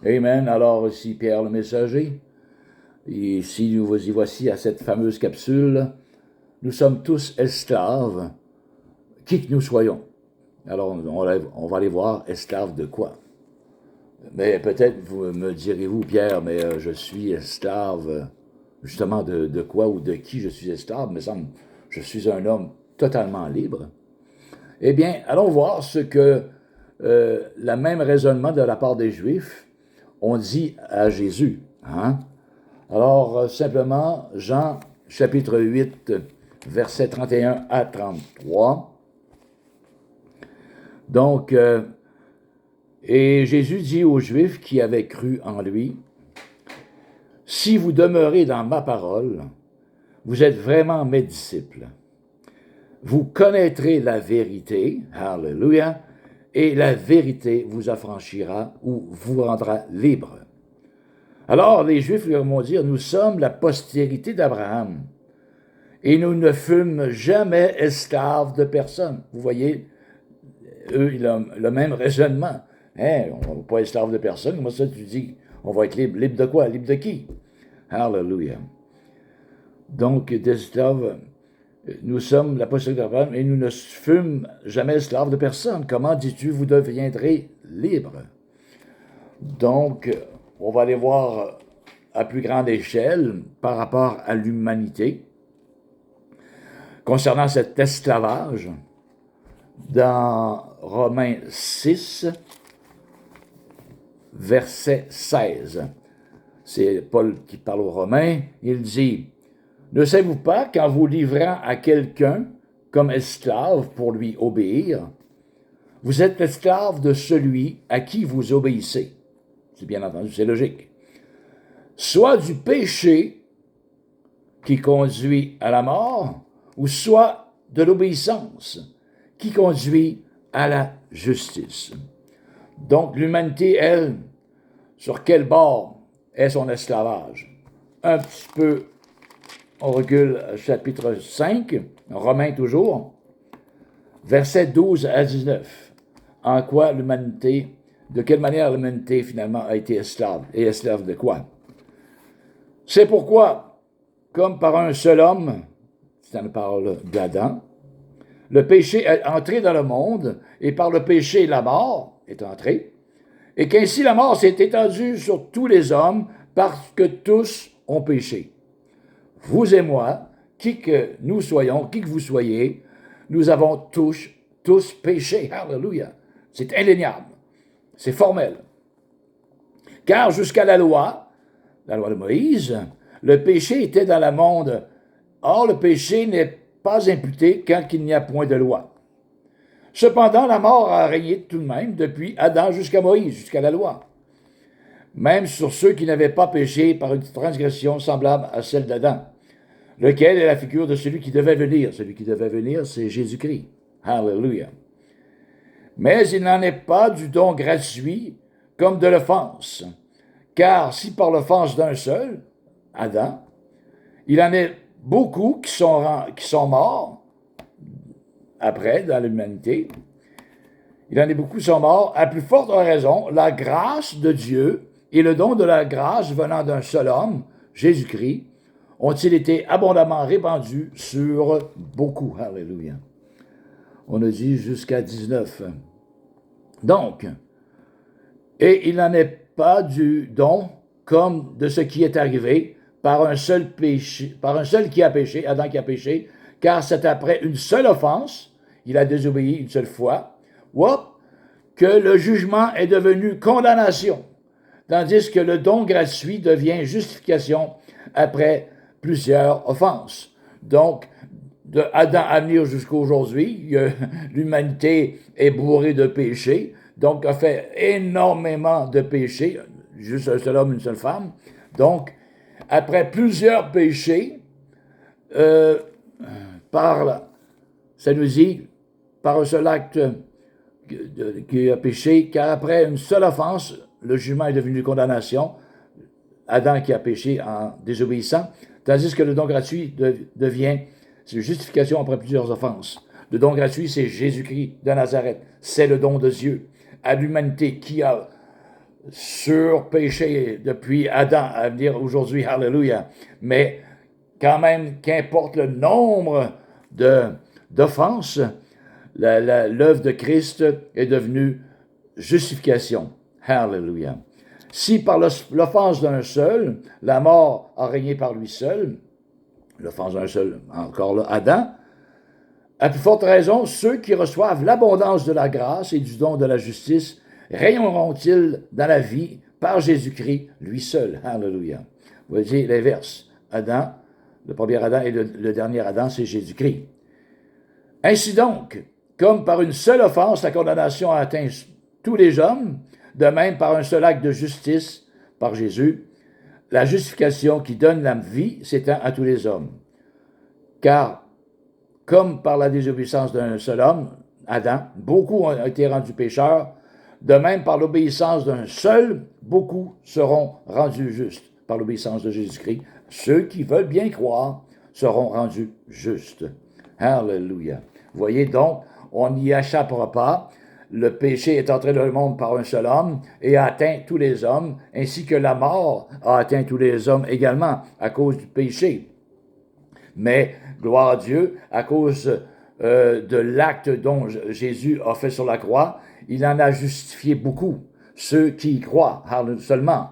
Amen. Alors, ici Pierre le messager. Et ici, nous vous y voici à cette fameuse capsule. Nous sommes tous esclaves, qui que nous soyons. Alors, on va aller voir, esclaves de quoi? Mais peut-être vous me direz-vous, Pierre, mais je suis esclave, justement, de quoi ou de qui je suis esclave? Il me semble, je suis un homme totalement libre. Eh bien, allons voir ce que le même raisonnement de la part des Juifs ont dit à Jésus. Hein? Alors, simplement, Jean, chapitre 8, versets 31 à 33. Donc, et Jésus dit aux Juifs qui avaient cru en lui, « Si vous demeurez dans ma parole, vous êtes vraiment mes disciples. Vous connaîtrez la vérité, Alléluia, et la vérité vous affranchira ou vous rendra libre. » Alors les Juifs leur ont dit, « Nous sommes la postérité d'Abraham, et nous ne fûmes jamais esclaves de personne. » Vous voyez, eux, ils ont le même raisonnement. Hein, on n'est pas esclave de personne. Comment ça tu dis, on va être libre? Libre de quoi? Libre de qui? Alléluia. Donc, des esclaves, nous sommes la postérité d'Abraham, et nous ne fûmes jamais esclaves de personne. Comment dis-tu, vous deviendrez libres? Donc, on va aller voir à plus grande échelle par rapport à l'humanité. Concernant cet esclavage, dans Romains 6, verset 16, c'est Paul qui parle aux Romains, il dit, « Ne savez-vous pas qu'en vous livrant à quelqu'un comme esclave pour lui obéir, vous êtes esclave de celui à qui vous obéissez. » C'est bien entendu, c'est logique. « Soit du péché qui conduit à la mort, ou soit de l'obéissance qui conduit à la justice. » Donc, l'humanité, elle, sur quel bord est son esclavage? Un petit peu, on recule chapitre 5, Romains toujours, versets 12 à 19. En quoi l'humanité, de quelle manière l'humanité finalement a été esclave, et esclave de quoi? C'est pourquoi, comme par un seul homme, ça nous parle d'Adam, le péché est entré dans le monde, et par le péché, la mort est entrée, et qu'ainsi la mort s'est étendue sur tous les hommes, parce que tous ont péché. Vous et moi, qui que nous soyons, qui que vous soyez, nous avons tous péché. Alléluia. C'est indéniable. C'est formel. Car jusqu'à la loi de Moïse, le péché était dans le monde. Or, le péché n'est pas imputé quand il n'y a point de loi. Cependant, la mort a régné tout de même depuis Adam jusqu'à Moïse, jusqu'à la loi. Même sur ceux qui n'avaient pas péché par une transgression semblable à celle d'Adam, lequel est la figure de celui qui devait venir. Celui qui devait venir, c'est Jésus-Christ. Alléluia. Mais il n'en est pas du don gratuit comme de l'offense. Car si par l'offense d'un seul, Adam, il en est beaucoup qui sont morts après, dans l'humanité, il en est beaucoup qui sont morts, à plus forte raison, la grâce de Dieu et le don de la grâce venant d'un seul homme, Jésus-Christ, ont-ils été abondamment répandus sur beaucoup. Alléluia. On a dit jusqu'à 19. Donc, et il n'en est pas du don comme de ce qui est arrivé par un seul péché, par un seul qui a péché, Adam qui a péché, car c'est après une seule offense, il a désobéi une seule fois, que le jugement est devenu condamnation, tandis que le don gratuit devient justification après plusieurs offenses. Donc, de Adam à venir jusqu'à aujourd'hui, l'humanité est bourrée de péchés, donc a fait énormément de péchés, juste un seul homme, une seule femme. Donc, après plusieurs péchés, ça nous dit, par un seul acte qui a péché, car après une seule offense, le jugement est devenu condamnation, Adam qui a péché en désobéissant, tandis que le don gratuit devient justification après plusieurs offenses. Le don gratuit, c'est Jésus-Christ de Nazareth. C'est le don de Dieu à l'humanité qui a surpéché depuis Adam à venir aujourd'hui, hallelujah. Mais quand même, qu'importe le nombre d'offenses, l'œuvre de Christ est devenue justification. Hallelujah. Si par l'offense d'un seul, la mort a régné par lui seul, l'offense d'un seul, encore là, Adam, à plus forte raison, ceux qui reçoivent l'abondance de la grâce et du don de la justice rayonneront-ils dans la vie par Jésus-Christ, lui seul. Hallelujah. Vous voyez l'inverse. Adam, le premier Adam et le dernier Adam, c'est Jésus-Christ. Ainsi donc, comme par une seule offense, la condamnation a atteint tous les hommes, de même par un seul acte de justice, par Jésus, la justification qui donne la vie s'étend à tous les hommes. Car, comme par la désobéissance d'un seul homme, Adam, beaucoup ont été rendus pécheurs, de même par l'obéissance d'un seul, beaucoup seront rendus justes. Par l'obéissance de Jésus-Christ, ceux qui veulent bien croire seront rendus justes. Hallelujah. Vous voyez donc, on n'y échappera pas. Le péché est entré dans le monde par un seul homme et a atteint tous les hommes, ainsi que la mort a atteint tous les hommes également à cause du péché. Mais, gloire à Dieu, à cause de l'acte dont Jésus a fait sur la croix, il en a justifié beaucoup, ceux qui y croient seulement.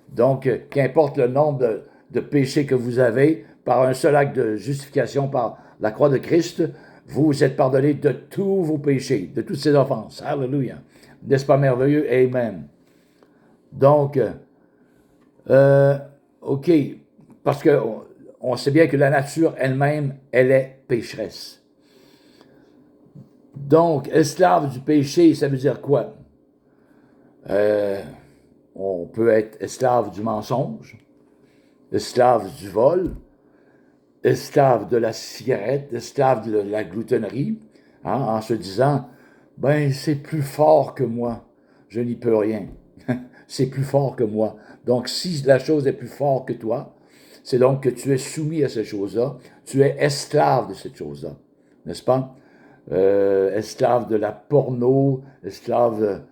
Donc, qu'importe le nombre de péchés que vous avez, par un seul acte de justification, par la croix de Christ, vous êtes pardonnés de tous vos péchés, de toutes ces offenses. Alléluia. N'est-ce pas merveilleux? Amen. Donc, OK, parce qu'on sait bien que la nature elle-même, elle est pécheresse. Donc, esclave du péché, ça veut dire quoi? On peut être esclave du mensonge, esclave du vol, esclave de la cigarette, esclave de la gloutonnerie, en se disant, ben c'est plus fort que moi, je n'y peux rien, c'est plus fort que moi. Donc si la chose est plus forte que toi, c'est donc que tu es soumis à cette chose-là, tu es esclave de cette chose-là, n'est-ce pas? Esclave de la porno, esclave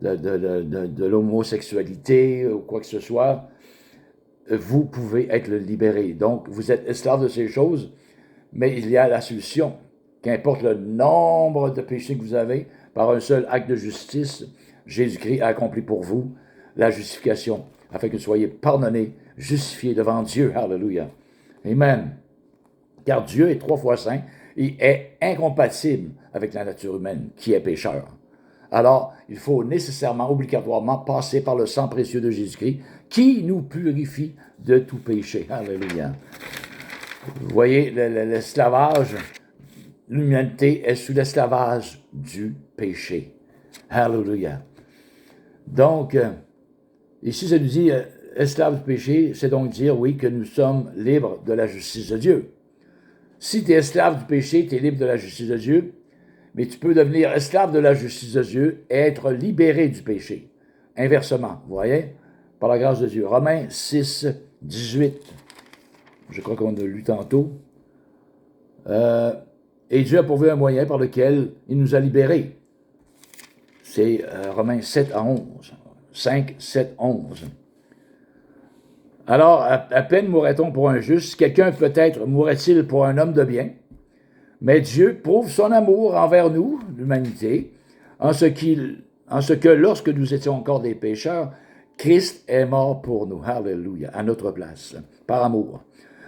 de l'homosexualité ou quoi que ce soit, vous pouvez être libéré. Donc, vous êtes esclave de ces choses, mais il y a la solution. Qu'importe le nombre de péchés que vous avez, par un seul acte de justice, Jésus-Christ a accompli pour vous la justification, afin que vous soyez pardonnés, justifiés devant Dieu. Hallelujah. Amen. Car Dieu est 3 fois saint et est incompatible avec la nature humaine, qui est pécheur. Alors, il faut nécessairement, obligatoirement, passer par le sang précieux de Jésus-Christ, qui nous purifie de tout péché. Alléluia. Vous voyez, l'esclavage, l'humanité est sous l'esclavage du péché. Alléluia. Donc, ici, ça nous dit, esclave du péché, c'est donc dire, oui, que nous sommes libres de la justice de Dieu. Si tu es esclave du péché, tu es libre de la justice de Dieu, mais tu peux devenir esclave de la justice de Dieu et être libéré du péché. Inversement, vous voyez, par la grâce de Dieu. Romains 6, 18, je crois qu'on a lu tantôt. Et Dieu a pourvu un moyen par lequel il nous a libérés. C'est Romains 7 à 11. 5, 7, 11. Alors, à peine mourrait-on pour un juste, quelqu'un peut-être mourrait-il pour un homme de bien. Mais Dieu prouve son amour envers nous, l'humanité, en ce que lorsque nous étions encore des pécheurs, Christ est mort pour nous. Alléluia, à notre place, par amour.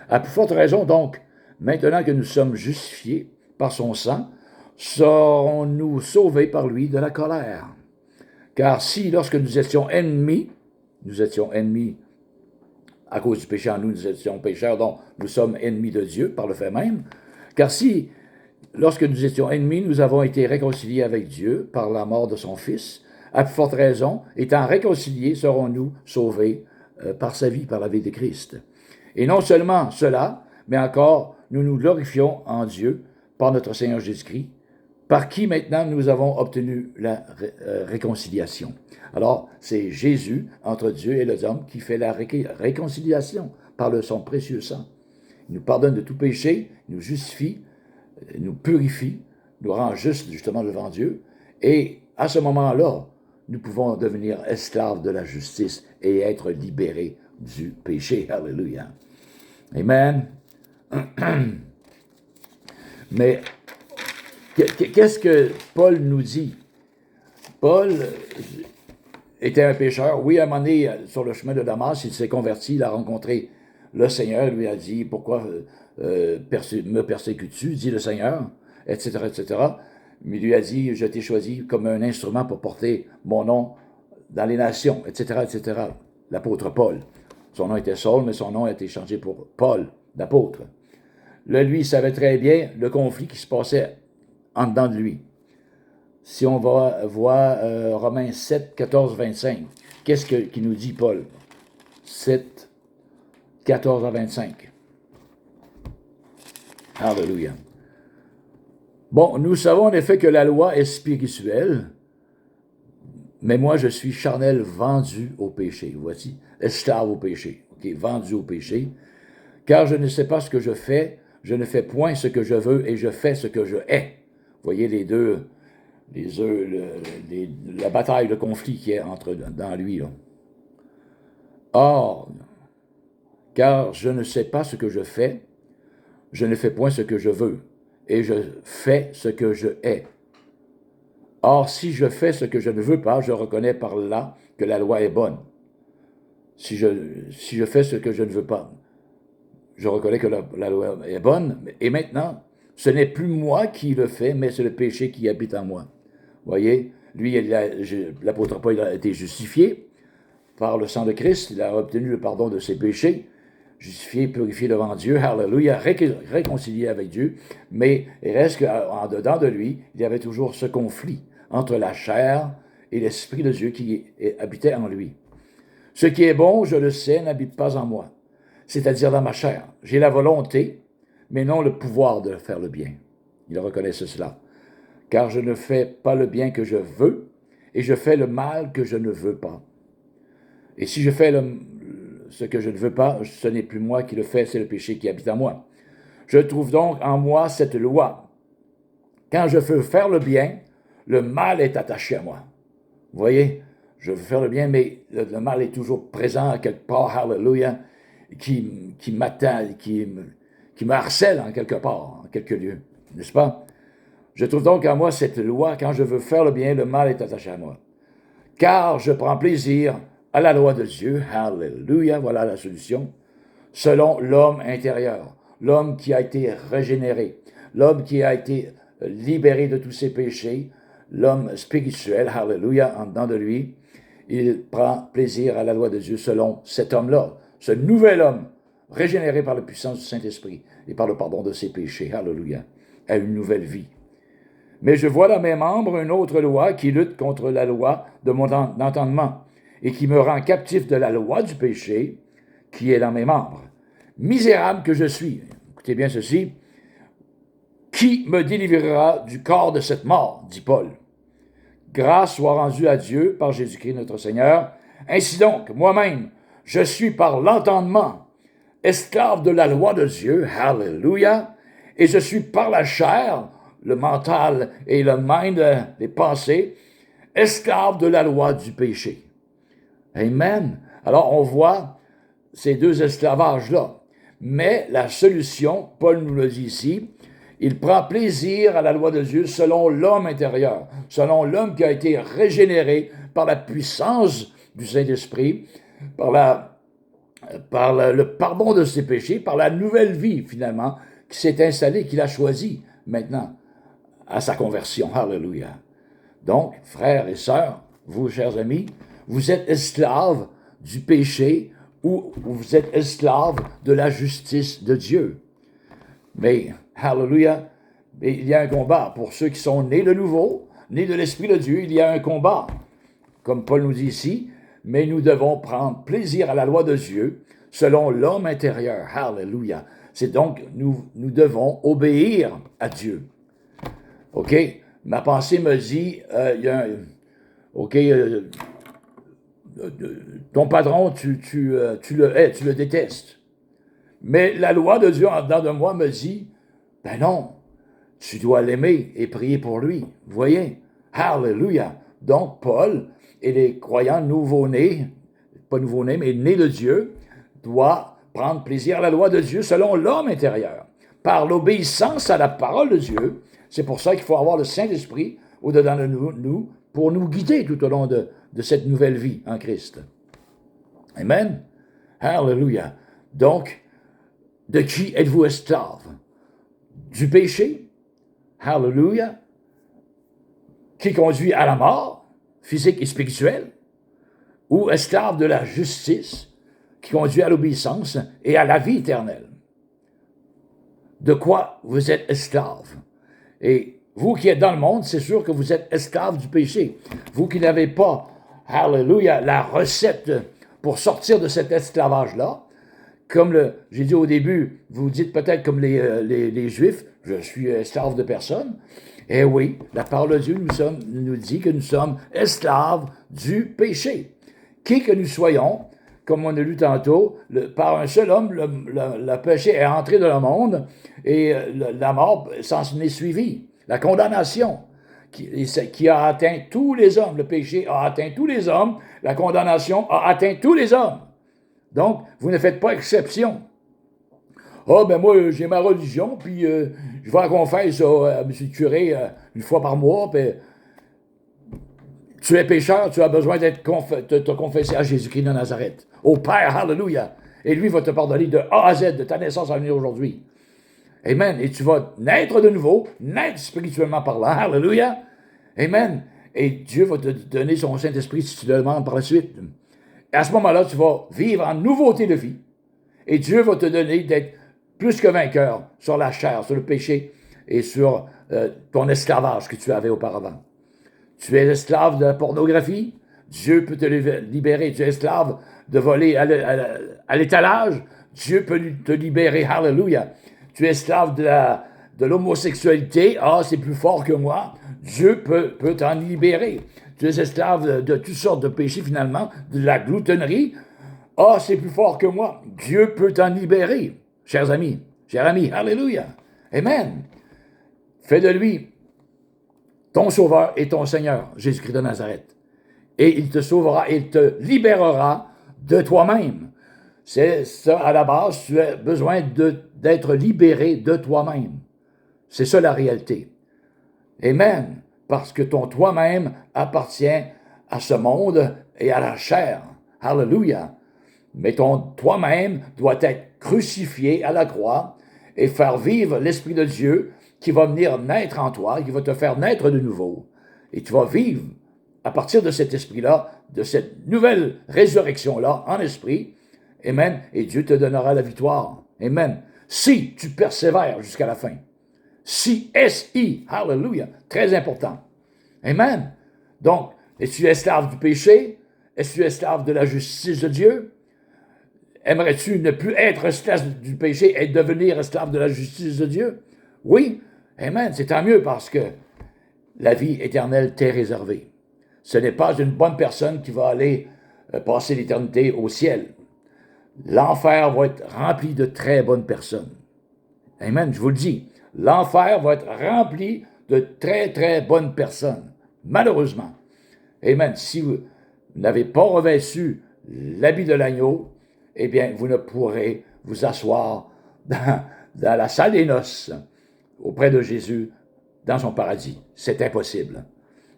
À plus forte raison, donc, maintenant que nous sommes justifiés par son sang, serons-nous sauvés par lui de la colère. Car si, lorsque nous étions ennemis à cause du péché en nous, nous étions pécheurs, donc nous sommes ennemis de Dieu par le fait même, car si lorsque nous étions ennemis, nous avons été réconciliés avec Dieu par la mort de son Fils. À plus forte raison, étant réconciliés, serons-nous sauvés par sa vie, par la vie de Christ. Et non seulement cela, mais encore, nous nous glorifions en Dieu par notre Seigneur Jésus-Christ, par qui maintenant nous avons obtenu la réconciliation. Alors, c'est Jésus, entre Dieu et les hommes, qui fait la réconciliation par son précieux sang. Il nous pardonne de tout péché, il nous justifie, nous purifie, nous rend justes justement devant Dieu. Et à ce moment-là, nous pouvons devenir esclaves de la justice et être libérés du péché. Alléluia. Amen. Mais qu'est-ce que Paul nous dit? Paul était un pécheur. Oui, à un moment donné, sur le chemin de Damas, il s'est converti, il a rencontré le Seigneur, il lui a dit, pourquoi me persécutes-tu, dit le Seigneur, etc., etc. Mais il lui a dit, je t'ai choisi comme un instrument pour porter mon nom dans les nations, etc., etc. L'apôtre Paul. Son nom était Saul, mais son nom a été changé pour Paul, l'apôtre. Là, lui, il savait très bien le conflit qui se passait en dedans de lui. Si on va voir Romains 7, 14, 25, qu'est-ce qu'il nous dit Paul? 7, 14 à 25. Alléluia. Bon, nous savons en effet que la loi est spirituelle, mais moi je suis charnel, vendu au péché. Voici, esclave au péché. Okay, vendu au péché. Car je ne sais pas ce que je fais, je ne fais point ce que je veux et je fais ce que je hais. Vous voyez les deux, la bataille, le conflit qui est dans lui. Là. Or, car je ne sais pas ce que je fais, je ne fais point ce que je veux, et je fais ce que je hais. Or, si je fais ce que je ne veux pas, je reconnais par là que la loi est bonne. Si je fais ce que je ne veux pas, je reconnais que la loi est bonne, et maintenant, ce n'est plus moi qui le fais, mais c'est le péché qui habite en moi. Vous voyez, lui, l'apôtre Paul a été justifié par le sang de Christ, il a obtenu le pardon de ses péchés, justifié, purifié devant Dieu, hallelujah, réconcilié avec Dieu, mais il reste qu'en dedans de lui, il y avait toujours ce conflit entre la chair et l'Esprit de Dieu qui habitait en lui. Ce qui est bon, je le sais, n'habite pas en moi, c'est-à-dire dans ma chair. J'ai la volonté, mais non le pouvoir de faire le bien. Il reconnaît cela. Car je ne fais pas le bien que je veux, et je fais le mal que je ne veux pas. Et si je fais ce que je ne veux pas, ce n'est plus moi qui le fais, c'est le péché qui habite en moi. Je trouve donc en moi cette loi. Quand je veux faire le bien, le mal est attaché à moi. Vous voyez, je veux faire le bien, mais le mal est toujours présent à quelque part, hallelujah, qui m'attend, qui me harcèle en quelque part, en quelque lieu, n'est-ce pas? Je trouve donc en moi cette loi, quand je veux faire le bien, le mal est attaché à moi. Car je prends plaisir à la loi de Dieu, hallelujah, voilà la solution, selon l'homme intérieur, l'homme qui a été régénéré, l'homme qui a été libéré de tous ses péchés, l'homme spirituel, hallelujah, en dedans de lui, il prend plaisir à la loi de Dieu selon cet homme-là, ce nouvel homme, régénéré par la puissance du Saint-Esprit et par le pardon de ses péchés, hallelujah, à une nouvelle vie. Mais je vois dans mes membres une autre loi qui lutte contre la loi de mon entendement et qui me rend captif de la loi du péché qui est dans mes membres. Misérable que je suis, écoutez bien ceci, qui me délivrera du corps de cette mort, dit Paul. Grâce soit rendue à Dieu par Jésus-Christ notre Seigneur. Ainsi donc, moi-même, je suis par l'entendement esclave de la loi de Dieu, hallelujah, et je suis par la chair, le mental et le mind, les pensées, esclave de la loi du péché. Amen. Alors on voit ces deux esclavages-là. Mais la solution, Paul nous le dit ici, il prend plaisir à la loi de Dieu selon l'homme intérieur, selon l'homme qui a été régénéré par la puissance du Saint-Esprit, par le pardon de ses péchés, par la nouvelle vie finalement qui s'est installée, qu'il a choisie maintenant à sa conversion. Alléluia. Donc, frères et sœurs, vous, chers amis, vous êtes esclaves du péché ou vous êtes esclaves de la justice de Dieu. Mais, hallelujah, il y a un combat. Pour ceux qui sont nés de nouveau, nés de l'Esprit de Dieu, il y a un combat. Comme Paul nous dit ici, mais nous devons prendre plaisir à la loi de Dieu selon l'homme intérieur. Hallelujah. C'est donc, nous devons obéir à Dieu. OK? Ma pensée me dit, ton patron, tu le hais, tu le détestes. Mais la loi de Dieu en dedans de moi me dit, ben non, tu dois l'aimer et prier pour lui. Vous voyez? Hallelujah. Donc, Paul Et les croyants nouveau-nés, pas nouveau-nés, mais nés de Dieu, doivent prendre plaisir à la loi de Dieu selon l'homme intérieur, par l'obéissance à la parole de Dieu. C'est pour ça qu'il faut avoir le Saint-Esprit au-dedans de nous pour nous guider tout au long de cette nouvelle vie en Christ. Amen. Hallelujah. Donc, de qui êtes-vous esclave? Du péché? Hallelujah. Qui conduit à la mort, physique et spirituelle? Ou esclave de la justice, qui conduit à l'obéissance et à la vie éternelle? De quoi vous êtes esclave? Et vous qui êtes dans le monde, c'est sûr que vous êtes esclave du péché. Vous qui n'avez pas, hallelujah, la recette pour sortir de cet esclavage-là, comme j'ai dit au début, vous dites peut-être comme les Juifs, je suis esclave de personne. Eh oui, la parole de Dieu nous dit que nous sommes esclaves du péché. Qui que nous soyons, comme on a lu tantôt, par un seul homme, le péché est entré dans le monde et la mort s'en est suivie. La condamnation qui a atteint tous les hommes. Le péché a atteint tous les hommes. La condamnation a atteint tous les hommes. Donc, vous ne faites pas exception. Ah, ben moi, j'ai ma religion, puis je vais à la confesse à M. le curé une fois par mois, puis tu es pécheur, tu as besoin de te confesser à Jésus-Christ de Nazareth, au Père, hallelujah. Et lui va te pardonner de A à Z, de ta naissance à venir aujourd'hui. Amen. Et tu vas naître de nouveau, naître spirituellement parlant, hallelujah. Amen. Et Dieu va te donner son Saint-Esprit si tu le demandes par la suite. Et à ce moment-là, tu vas vivre en nouveauté de vie. Et Dieu va te donner d'être plus que vainqueur sur la chair, sur le péché et sur ton esclavage que tu avais auparavant. Tu es esclave de la pornographie, Dieu peut te libérer. Tu es esclave de voler à l'étalage, Dieu peut te libérer. Hallelujah. Tu es esclave de l'homosexualité, c'est plus fort que moi, Dieu peut t'en libérer. Tu es esclave de toutes sortes de péchés finalement, de la gloutonnerie, c'est plus fort que moi, Dieu peut t'en libérer. Chers amis, hallelujah. Amen. Fais de lui ton sauveur et ton Seigneur, Jésus-Christ de Nazareth. Et il te sauvera, il te libérera de toi-même. C'est ça, à la base, tu as besoin d'être libéré de toi-même. C'est ça la réalité. Amen. Parce que ton toi-même appartient à ce monde et à la chair. Hallelujah. Mais ton toi-même doit être crucifié à la croix et faire vivre l'Esprit de Dieu qui va venir naître en toi, qui va te faire naître de nouveau. Et tu vas vivre à partir de cet esprit-là, de cette nouvelle résurrection-là en esprit. Amen. Et Dieu te donnera la victoire. Amen. Si tu persévères jusqu'à la fin. Si, S-I, hallelujah, très important. Amen. Donc, es-tu esclave du péché? Es-tu esclave de la justice de Dieu? Aimerais-tu ne plus être esclave du péché et devenir esclave de la justice de Dieu? Oui. Amen. C'est tant mieux parce que la vie éternelle t'est réservée. Ce n'est pas une bonne personne qui va aller passer l'éternité au ciel. L'enfer va être rempli de très bonnes personnes. Amen, je vous le dis. L'enfer va être rempli de très, très bonnes personnes. Malheureusement. Amen. Si vous n'avez pas revêtu l'habit de l'agneau, eh bien, vous ne pourrez vous asseoir dans la salle des noces auprès de Jésus dans son paradis. C'est impossible.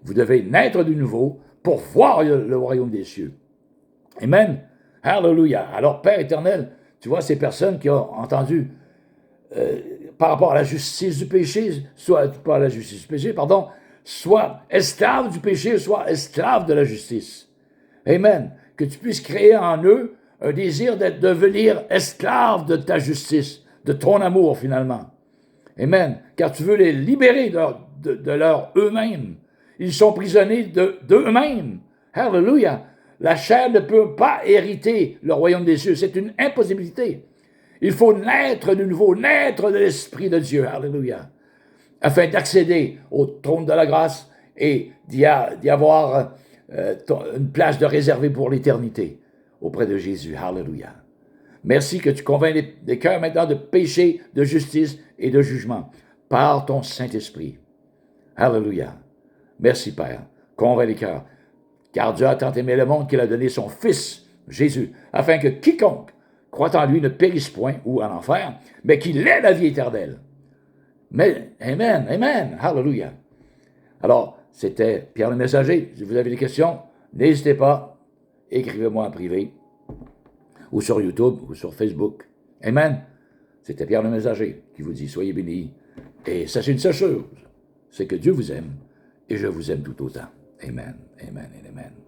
Vous devez naître de nouveau pour voir le royaume des cieux. Amen. Hallelujah. Alors, Père éternel, tu vois ces personnes qui ont entendu par rapport à la justice du péché, soit pas la justice du péché, pardon, soit esclave du péché, soit esclave de la justice. Amen. Que tu puisses créer en eux un désir de devenir esclave de ta justice, de ton amour finalement. Amen. Car tu veux les libérer de leur eux-mêmes. Ils sont prisonniers d'eux-mêmes. Hallelujah. La chair ne peut pas hériter le royaume des cieux. C'est une impossibilité. Il faut naître de nouveau, naître de l'Esprit de Dieu. Hallelujah. Afin d'accéder au trône de la grâce et d'y avoir une place de réservée pour l'éternité auprès de Jésus. Hallelujah. Merci que tu convaincs les cœurs maintenant de péché, de justice et de jugement par ton Saint-Esprit. Hallelujah. Merci, Père. Convainc les cœurs. Car Dieu a tant aimé le monde qu'il a donné son Fils, Jésus, afin que quiconque croit en lui ne périsse point ou en enfer, mais qu'il ait la vie éternelle. Mais, Amen, Amen, Hallelujah. Alors, c'était Pierre le Messager. Si vous avez des questions, n'hésitez pas, écrivez-moi en privé, ou sur YouTube, ou sur Facebook. Amen. C'était Pierre le Messager qui vous dit, soyez bénis. Et sachez une seule chose, c'est que Dieu vous aime, et je vous aime tout autant. Amen, Amen et Amen.